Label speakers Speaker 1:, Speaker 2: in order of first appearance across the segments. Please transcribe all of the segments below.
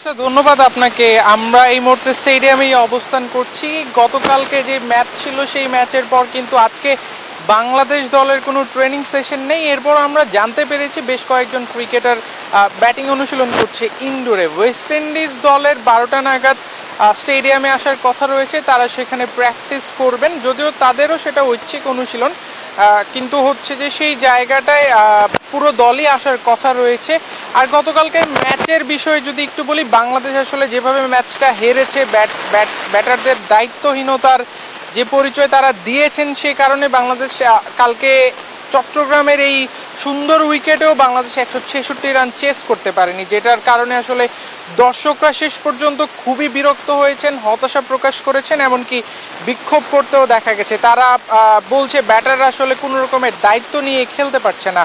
Speaker 1: আচ্ছা, ধন্যবাদ আপনাকে। আমরা এই মুহূর্তে স্টেডিয়ামেই অবস্থান করছি। গতকালকে যে ম্যাচ ছিল সেই ম্যাচের পর কিন্তু আজকে বাংলাদেশ দলের কোনো ট্রেনিং সেশন নেই। এরপর আমরা জানতে পেরেছি বেশ কয়েকজন ক্রিকেটার ব্যাটিং অনুশীলন করছে ইনডোরে। ওয়েস্ট ইন্ডিজ দলের 12টা নাগাদ স্টেডিয়ামে আসার কথা রয়েছে, তারা সেখানে প্র্যাকটিস করবেন, যদিও তাদেরও সেটা ঐচ্ছিক অনুশীলন, কিন্তু হচ্ছে যে সেই জায়গাটায় পুরো দলই আসার কথা রয়েছে। আর গতকালকে ম্যাচের বিষয়ে যদি একটু বলি, বাংলাদেশ আসলে যেভাবে ম্যাচটা হেরেছে, ব্যাটারদের দায়িত্বহীনতার যে পরিচয় তারা দিয়েছেন, সে কারণে বাংলাদেশ কালকে চট্টগ্রামের এই সুন্দর উইকেটেও বাংলাদেশ 166 রান চেস করতে পারেনি, যেটার কারণে আসলে দর্শকরা শেষ পর্যন্ত খুবই বিরক্ত হয়েছেন, হতাশা প্রকাশ করেছেন, এমনকি বিক্ষোভ করতেও দেখা গেছে। তারা বলছে ব্যাটাররা আসলে কোনো রকমের দায়িত্ব নিয়ে খেলতে পারছে না।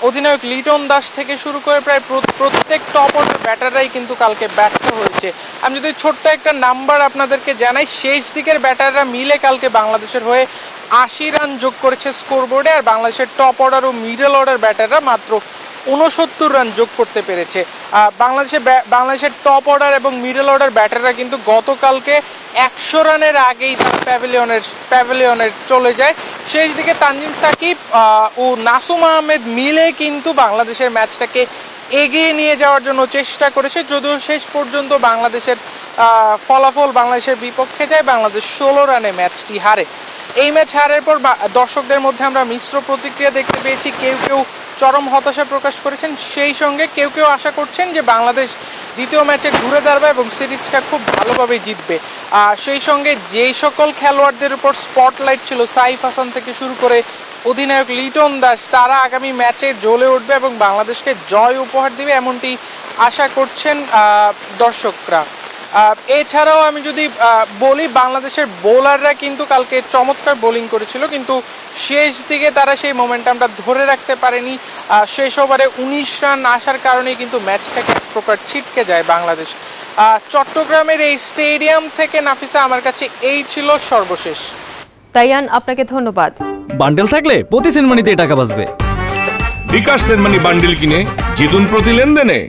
Speaker 1: অধিনায়ক লিটন দাস থেকে শুরু করে প্রায় প্রত্যেক টপ অর্ডার ব্যাটাররাই কিন্তু কালকে ব্যর্থ হয়েছে। আমি যদি ছোট্ট একটা নাম্বার আপনাদেরকে জানাই, শেষ দিকের ব্যাটাররা মিলে কালকে বাংলাদেশের হয়ে 80 রান যোগ করেছে স্কোরবোর্ডে, আর বাংলাদেশের টপ অর্ডার ও মিডল অর্ডার ব্যাটাররা মাত্র 69 রান যোগ করতে পেরেছে। বাংলাদেশের টপ অর্ডার এবং মিডল অর্ডার ব্যাটাররা কিন্তু গতকালকে 100 রানের আগেই তার প্যাভিলিয়নের চলে যায়। শেষ দিকে তানজিম সাকিব ও নাসুম আহমেদ মিলে কিন্তু বাংলাদেশের ম্যাচটাকে এগিয়ে নিয়ে যাওয়ার জন্য চেষ্টা করেছে, যদিও শেষ পর্যন্ত বাংলাদেশের ফলাফল বাংলাদেশের বিপক্ষে যায়। বাংলাদেশ 16 রানে ম্যাচটি হারে। এই ম্যাচ হারের পর দর্শকদের মধ্যে আমরা মিশ্র প্রতিক্রিয়া দেখতে পেয়েছি। কেউ কেউ চরম হতাশা প্রকাশ করেছেন, সেই সঙ্গে কেউ কেউ আশা করছেন যে বাংলাদেশ দ্বিতীয় ম্যাচে ঘুরে দাঁড়াবে এবং সিরিজটা খুব ভালোভাবে জিতবে। সেই সঙ্গে যেই সকল খেলোয়াড়দের উপর স্পটলাইট ছিল, সাইফ হাসান থেকে শুরু করে অধিনায়ক লিটন দাস, তারা আগামী ম্যাচে জ্বলে উঠবে এবং বাংলাদেশকে জয় উপহার দিবে, এমনটি আশা করছেন দর্শকরা। এছাড়াও আমি যদি বলি, বাংলাদেশের বোলাররা কিন্তু কালকে চমৎকার বোলিং করেছিল, কিন্তু শেষ দিকে তারা সেই মোমেন্টামটা ধরে রাখতে পারেনি। শেষ ওভারে 19 রান আসার কারণেই কিন্তু ম্যাচ থেকে এক প্রকার ছিটকে যায় বাংলাদেশ। চট্টগ্রামের এই স্টেডিয়াম থেকে নাফিসা, আমার কাছে এই ছিল সর্বশেষ।
Speaker 2: তাইয়ান, আপনাকে ধন্যবাদ।
Speaker 3: বান্ডেল থাকলে প্রতি সেনমানিতে টাকা বাঁচবে।
Speaker 4: বিকাশ সেনমানি বান্ডেল কিনে জিতুন প্রতি লেনদেনে।